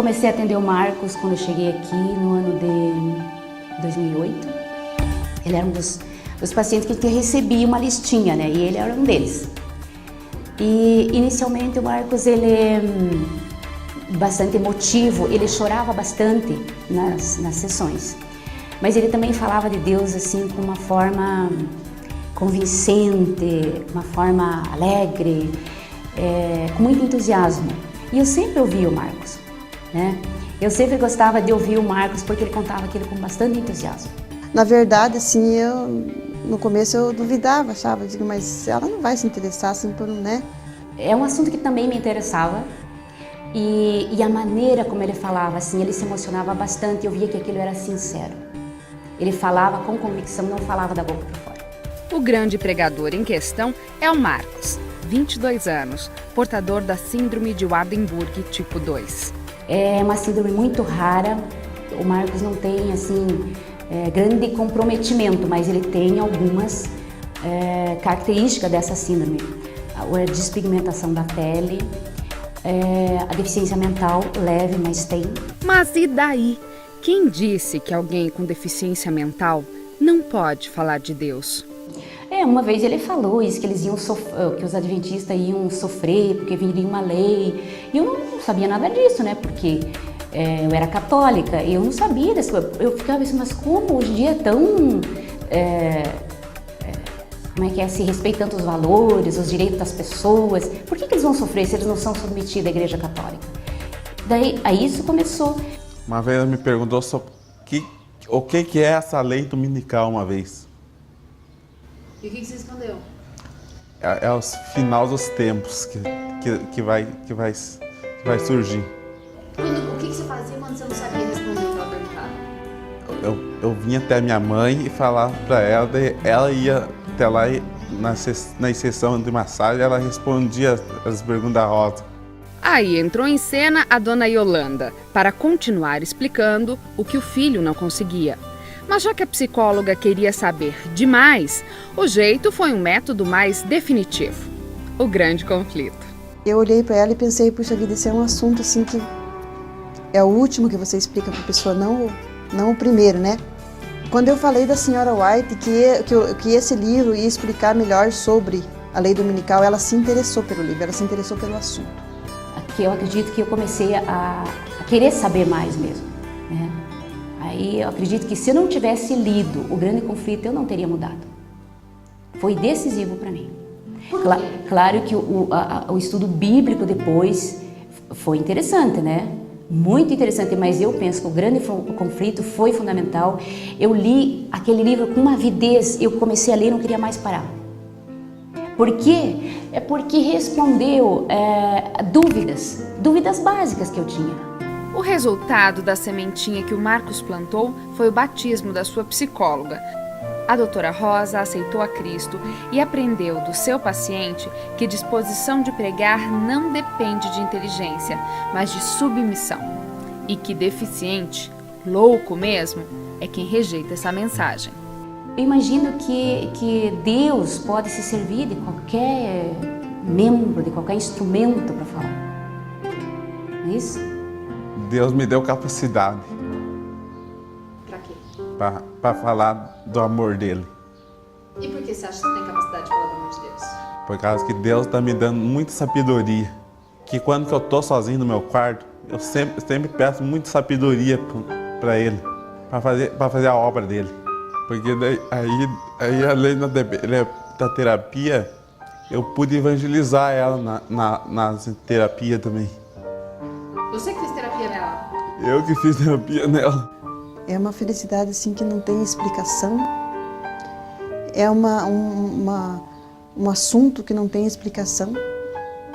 comecei a atender o Marcos quando eu cheguei aqui no ano de 2008. Ele era um dos pacientes que recebia uma listinha, né? E ele era um deles. E inicialmente o Marcos, ele é bastante emotivo, ele chorava bastante nas sessões. Mas ele também falava de Deus assim com uma forma convincente, uma forma alegre, com muito entusiasmo. E eu sempre ouvia o Marcos, né? Eu sempre gostava de ouvir o Marcos porque ele contava aquilo com bastante entusiasmo. Na verdade, assim, no começo eu duvidava, achava, digo, mas ela não vai se interessar assim por um, né? É um assunto que também me interessava e a maneira como ele falava, assim, ele se emocionava bastante, eu via que aquilo era sincero. Ele falava com convicção, não falava da boca para fora. O grande pregador em questão é o Marcos, 22 anos, portador da síndrome de Waardenburg tipo 2. É uma síndrome muito rara, o Marcos não tem, assim, grande comprometimento, mas ele tem algumas características dessa síndrome. A despigmentação da pele, a deficiência mental leve, mas tem. Mas e daí? Quem disse que alguém com deficiência mental não pode falar de Deus? Uma vez ele falou isso, que eles iam que os adventistas iam sofrer porque viria uma lei. E eu não sabia nada disso, né? Porque eu era católica, eu não sabia dessa coisa. Eu ficava assim, mas como hoje em dia é tão... como é que é? Se respeita tanto os valores, os direitos das pessoas. Por que eles vão sofrer se eles não são submetidos à Igreja Católica? Daí, aí isso começou. Uma vez ela me perguntou sobre o que é essa lei dominical uma vez. E o que você respondeu? É o final dos tempos que vai surgir. O que você fazia quando você não sabia responder o que ela perguntava? Eu vinha até minha mãe e falava para ela, daí ela ia até lá na sessão de massagem, ela respondia as perguntas da Rosa. Aí entrou em cena a dona Yolanda, para continuar explicando o que o filho não conseguia. Mas já que a psicóloga queria saber demais, o jeito foi um método mais definitivo: o grande conflito. Eu olhei para ela e pensei, puxa vida, esse é um assunto assim que é o último que você explica para a pessoa, não o primeiro, né? Quando eu falei da senhora White que esse livro ia explicar melhor sobre a lei dominical, ela se interessou pelo livro, ela se interessou pelo assunto. Que eu acredito que eu comecei a querer saber mais mesmo, né? Aí eu acredito que se eu não tivesse lido O Grande Conflito, eu não teria mudado. Foi decisivo para mim. Claro que o estudo bíblico depois foi interessante, né? Muito interessante, mas eu penso que O Grande Conflito foi fundamental. Eu li aquele livro com uma avidez, eu comecei a ler e não queria mais parar. Por quê? É porque respondeu dúvidas básicas que eu tinha. O resultado da sementinha que o Marcos plantou foi o batismo da sua psicóloga. A doutora Rosa aceitou a Cristo e aprendeu do seu paciente que disposição de pregar não depende de inteligência, mas de submissão. E que deficiente, louco mesmo, é quem rejeita essa mensagem. Eu imagino que Deus pode se servir de qualquer membro, de qualquer instrumento para falar. Não é isso? Deus me deu capacidade. Pra quê? Para falar do amor dele. E por que você acha que você tem capacidade de falar do amor de Deus? Por causa que Deus está me dando muita sabedoria. Que quando que eu estou sozinho no meu quarto, eu sempre peço muita sabedoria para ele, para fazer a obra dele. Porque daí, aí além da terapia, eu pude evangelizar ela na terapia também. Você que fez terapia nela? Eu que fiz terapia nela. É uma felicidade assim que não tem explicação. É um assunto que não tem explicação.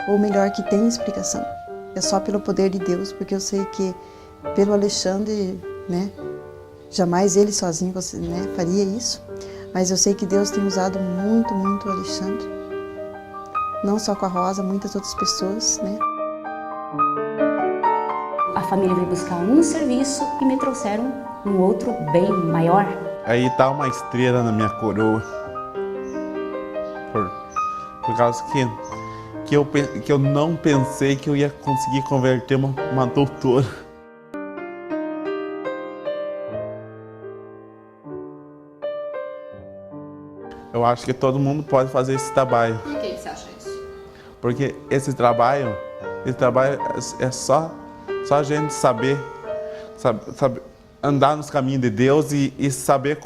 Ou melhor, que tem explicação. É só pelo poder de Deus, porque eu sei que pelo Alexandre, né? Jamais ele sozinho, né, faria isso. Mas eu sei que Deus tem usado muito, muito o Alexandre. Não só com a Rosa, muitas outras pessoas, né? A família veio buscar um serviço e me trouxeram um outro bem maior. Aí tá uma estrela na minha coroa. Por causa que eu não pensei que eu ia conseguir converter uma doutora. Eu acho que todo mundo pode fazer esse trabalho. Por que você acha isso? Porque esse trabalho é só a gente saber andar nos caminhos de Deus e saber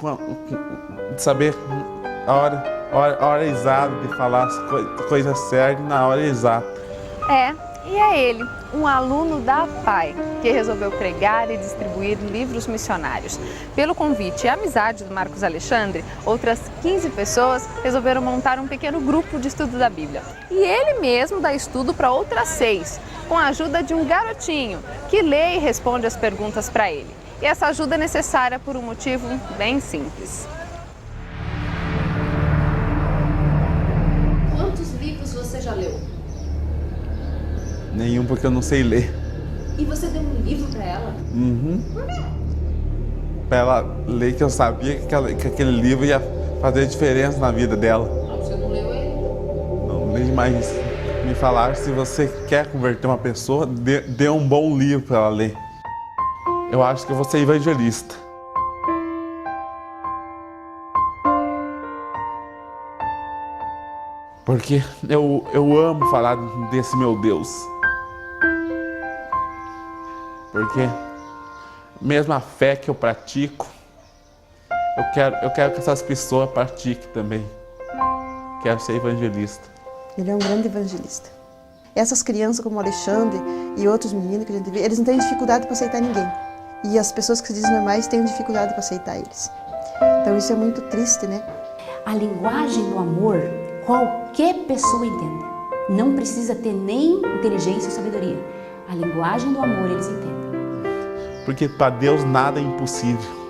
a hora exata de falar as coisas certas na hora exata. E é ele, um aluno da APAE, que resolveu pregar e distribuir livros missionários. Pelo convite e amizade do Marcos Alexandre, outras 15 pessoas resolveram montar um pequeno grupo de estudo da Bíblia. E ele mesmo dá estudo para outras 6, com a ajuda de um garotinho, que lê e responde as perguntas para ele. E essa ajuda é necessária por um motivo bem simples. Quantos livros você já leu? Nenhum, porque eu não sei ler. E você deu um livro pra ela? Por quê? Pra ela ler, que eu sabia que aquele livro ia fazer diferença na vida dela. Você não leu ele? Não li mais. Me falaram, se você quer converter uma pessoa, dê um bom livro para ela ler. Eu acho que eu vou ser evangelista. Porque eu amo falar desse meu Deus. Porque mesmo a fé que eu pratico, eu quero que essas pessoas pratiquem também. Quero ser evangelista. Ele é um grande evangelista. Essas crianças como o Alexandre e outros meninos que a gente vê, eles não têm dificuldade para aceitar ninguém. E as pessoas que se dizem normais têm dificuldade para aceitar eles. Então isso é muito triste, né? A linguagem do amor, qualquer pessoa entende. Não precisa ter nem inteligência ou sabedoria. A linguagem do amor eles entendem. Porque para Deus nada é impossível.